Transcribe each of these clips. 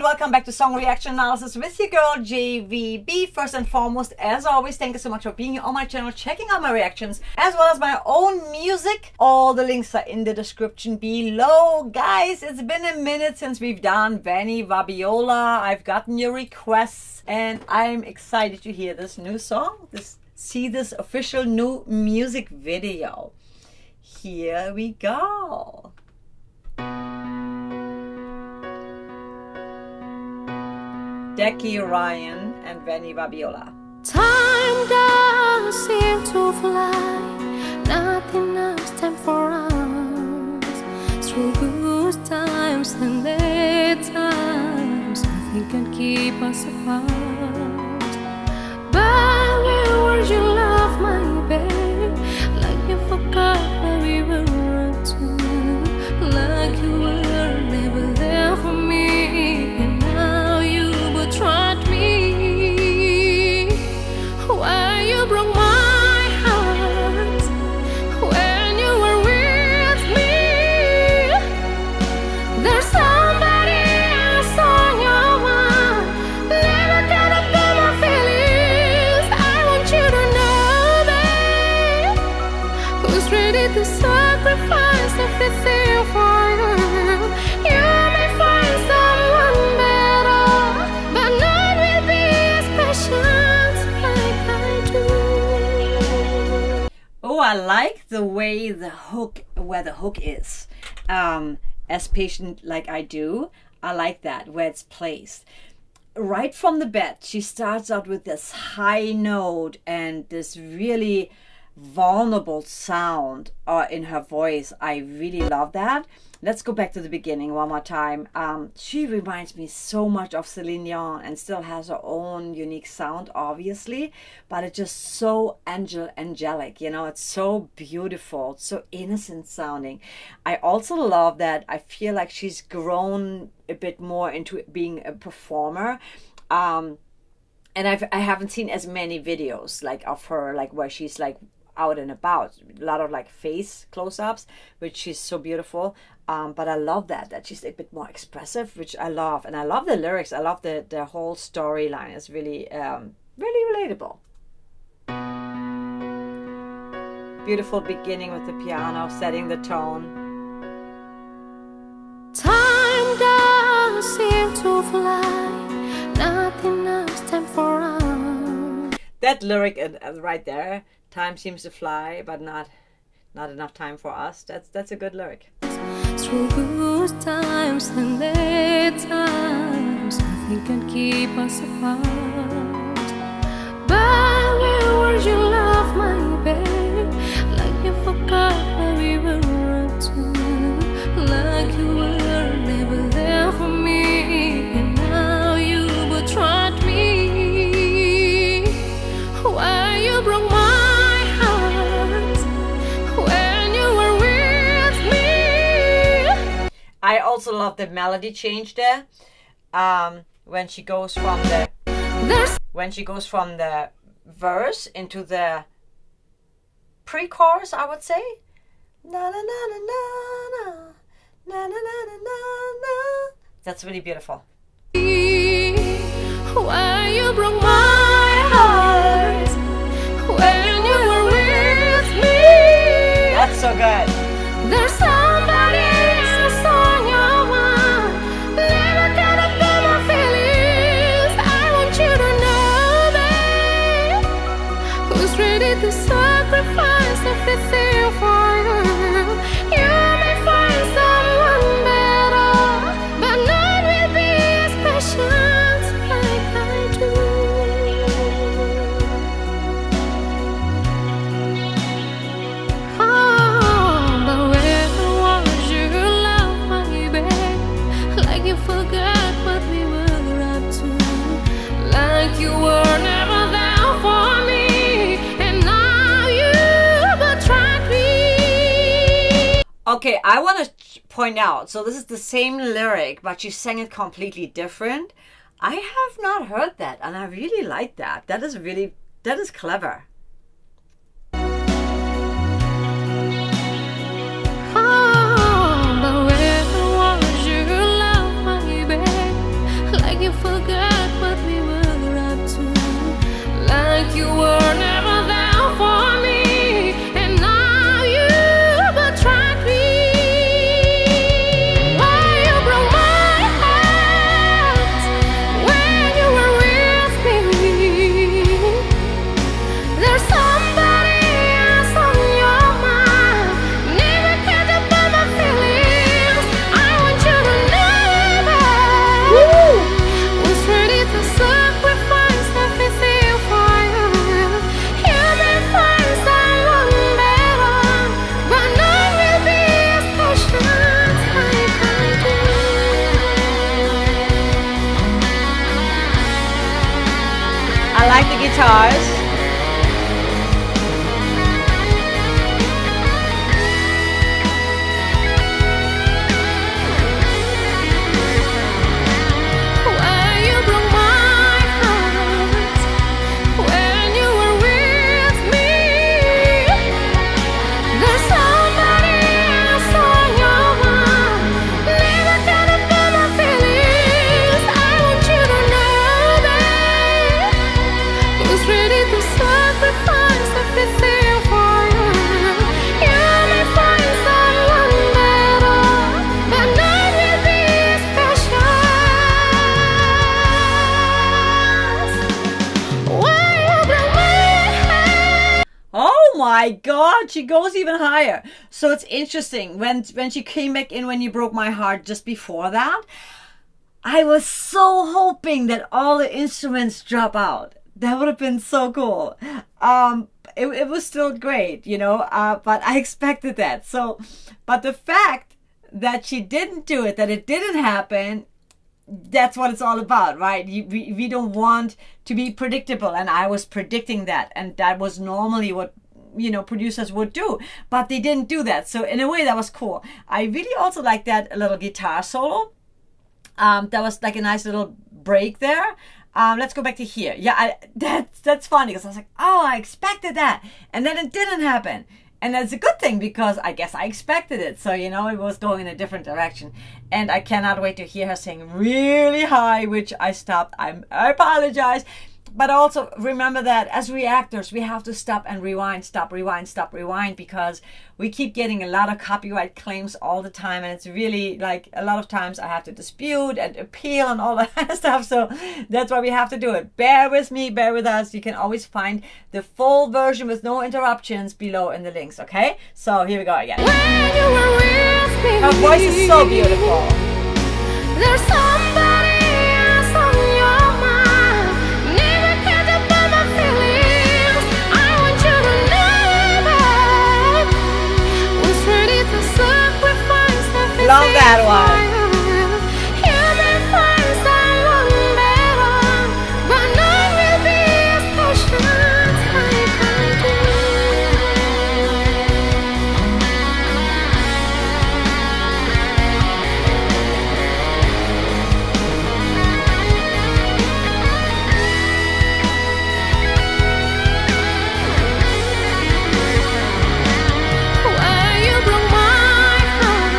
welcome back to Song Reaction Analysis with your girl JVB. First and foremost, as always, thank you so much for being here on my channel, checking out my reactions as well as my own music. All the links are in the description below. Guys, it's been a minute since we've done Vanny Vabiola. I've gotten your requests and I'm excited to hear this new song, see this official new music video. Here we go. Jackie Ryan and Vanny Vabiola. Time does seem to fly, nothing else time for us. Through good times and bad times, nothing can keep us apart. But where were you, love, my babe? Like you forgot where we were up to, like you were never there for me. And now you betrayed me. Why you broke my heart when you were with me? There's somebody else on your mind, never gonna be my feelings. I want you to know, babe, who's ready to sacrifice everything for you. You may find someone better, but none will be as patient like I do. Oh, I like the way the hook, where the hook is. As patient like I do. I like that, where it's placed. Right from the bat, she starts out with this high note and this really vulnerable sound in her voice. I really love that. Let's go back to the beginning one more time. She reminds me so much of Celine Dion and still has her own unique sound, obviously, but it's just so angelic, you know. It's so beautiful, it's so innocent sounding. I also love that I feel like she's grown a bit more into being a performer. And I haven't seen as many videos like of her, like where she's like out and about, a lot of like face close-ups, which she's so beautiful. But I love that she's a bit more expressive, which I love. And I love the lyrics. I love the whole storyline. It's really really relatable. Beautiful beginning with the piano setting the tone. Time does seem to fly, nothing else time for us. That lyric right there, time seems to fly, but not enough time for us. That's a good lyric. Through good times and bad times, nothing can keep us apart. But where were you, love, my babe? Like you forgot where we were up to, like you were never there for me. And now you betrayed me. Why you broke my heart when you were with me? I also love the melody change there. When she goes from the verse into the pre-chorus, I would say. Na na na na na na na na na na na. That's really beautiful. Why you broke my heart when you were with me? That's so good. There's somebody else on your mind, never gonna be my feelings. I want you to know, babe, who's ready to sacrifice everything for you. You may find someone better, but none will be as patient like I do. Oh, but where was you, love, my babe? Like you forgot what we were up to, like you were never there for me. And now you betrayed me. Okay, I want to point out, so this is the same lyric, but she sang it completely different. I have not heard that, and I really like that. That is clever. Oh, but where was you, love, my babe? you forgot what we were up to, like you were never there for me, and now you betrayed me. Why you broke my heart when you were with me? There's somebody else on your mind. Never cared about my feelings. I want you to know that was ready to sacrifice everything for you. You may find someone better, but none will be as patient like I do. I like the guitars. Why you broke my heart when you were with me? There's somebody else on your mind. Never cared about my feelings. I want you to know that he was ready to sacrifice everything for you. You may find someone better, but none will be as precious. Why you broke my heart? Oh my God, she goes even higher. So it's interesting when she came back in when you broke my heart just before that. I was so hoping that all the instruments drop out. That would have been so cool. It was still great, you know, but I expected that. So, but the fact that she didn't do it, that it didn't happen, that's what it's all about, right? We don't want to be predictable, and I was predicting that, and that was normally what, you know, producers would do, but they didn't do that. So in a way, that was cool. I really also like that little guitar solo. That was like a nice little break there. Let's go back to here. Yeah, that's funny because I was like, oh, I expected that, and then it didn't happen. And that's a good thing because I guess I expected it. So, you know, it was going in a different direction. And I cannot wait to hear her sing really high, which I stopped. I apologize. But also remember that as reactors, we have to stop and rewind, stop, rewind, stop, rewind, because we keep getting a lot of copyright claims all the time. And it's really like a lot of times I have to dispute and appeal and all that kind of stuff. So that's why we have to do it. Bear with me, bear with us. You can always find the full version with no interruptions below in the links, okay? So here we go again. When you were with me, Her voice is so beautiful. there's somebody else on your mind. Never cared about my feelings. I want you to know that was ready to sacrifice everything. Love that one. for you. You may find someone better, but none will be as patient like I do. Why you broke my heart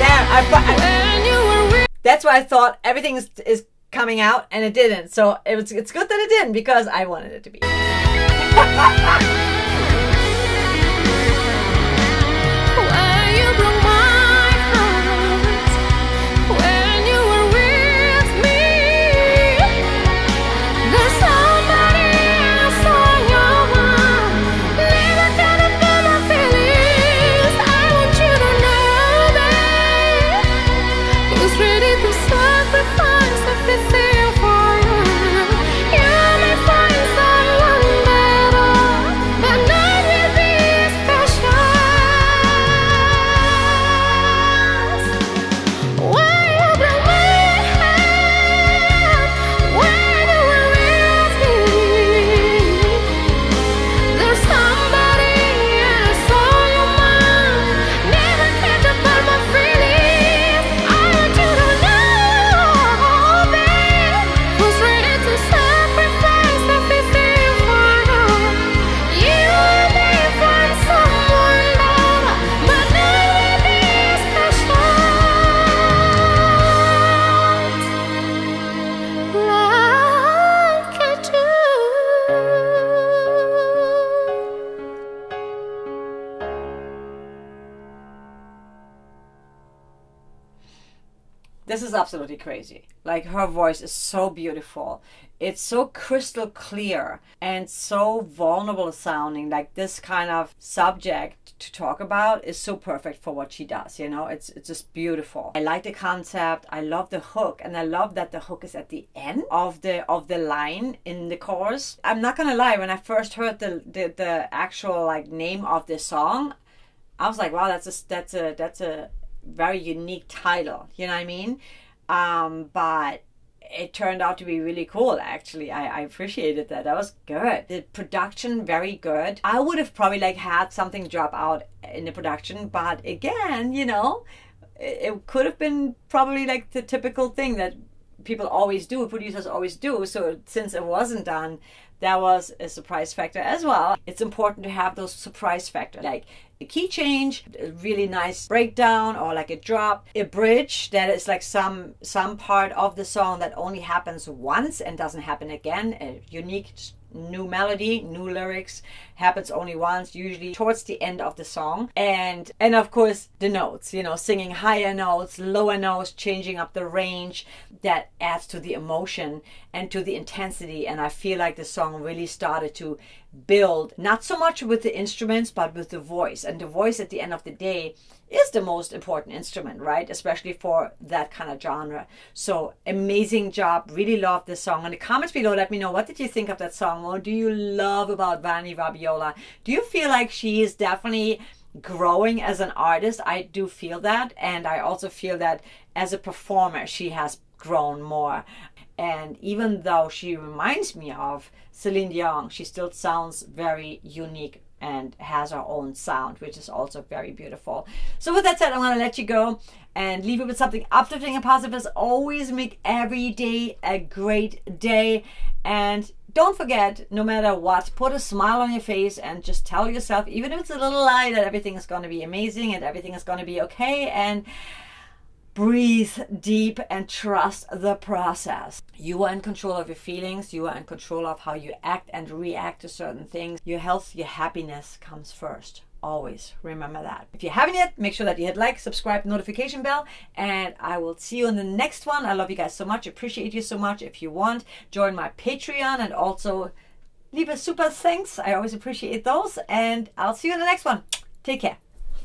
There, when you were with that's why I thought everything is coming out, and it didn't. So it's good that it didn't, because I wanted it to be. Why you broke my heart when you were with me? There's somebody else on your mind. Never cared about my feelings. I want you to know that he was ready to sacrifice everything for you. You may find someone better, but is absolutely crazy. Like, her voice is so beautiful. It's so crystal clear and so vulnerable sounding. Like, this kind of subject to talk about is so perfect for what she does, you know. It's just beautiful. I like the concept. I love the hook, and I love that the hook is at the end of the line in the chorus. I'm not gonna lie, when I first heard the actual like name of the song, I was like, wow, that's a very unique title, you know what I mean? But it turned out to be really cool, actually. I appreciated that. That was good. The production, very good. I would have probably like had something drop out in the production, but again, you know, it could have been probably like the typical thing that people always do, producers always do. So since it wasn't done, that was a surprise factor as well. It's important to have those surprise factors, like a key change, a really nice breakdown, or like a drop, a bridge that is like some part of the song that only happens once and doesn't happen again, a unique new melody, new lyrics, happens only once, usually towards the end of the song. And of course the notes, you know, singing higher notes, lower notes, changing up the range, that adds to the emotion and to the intensity. And I feel like the song really started to build, not so much with the instruments, but with the voice. And the voice at the end of the day is the most important instrument, right? Especially for that kind of genre. So amazing job. Really love this song. In the comments below, let me know, what did you think of that song? What do you love about Vanny Vabiola? Do you feel like she is definitely growing as an artist? I do feel that. And I also feel that as a performer, she has grown more. And even though she reminds me of Celine Dion, she still sounds very unique and has her own sound, which is also very beautiful. So with that said, I'm going to let you go and leave you with something uplifting and positive. As always, make every day a great day. And don't forget, no matter what, put a smile on your face and just tell yourself, even if it's a little lie, that everything is going to be amazing and everything is going to be okay. And breathe deep and trust the process. You are in control of your feelings. You are in control of how you act and react to certain things. Your health, your happiness comes first. Always remember that. If you haven't yet, make sure that you hit like, subscribe, notification bell, and I will see you in the next one. I love you guys so much. Appreciate you so much. If you want, join my Patreon and also leave a super thanks. I always appreciate those. And I'll see you in the next one. Take care.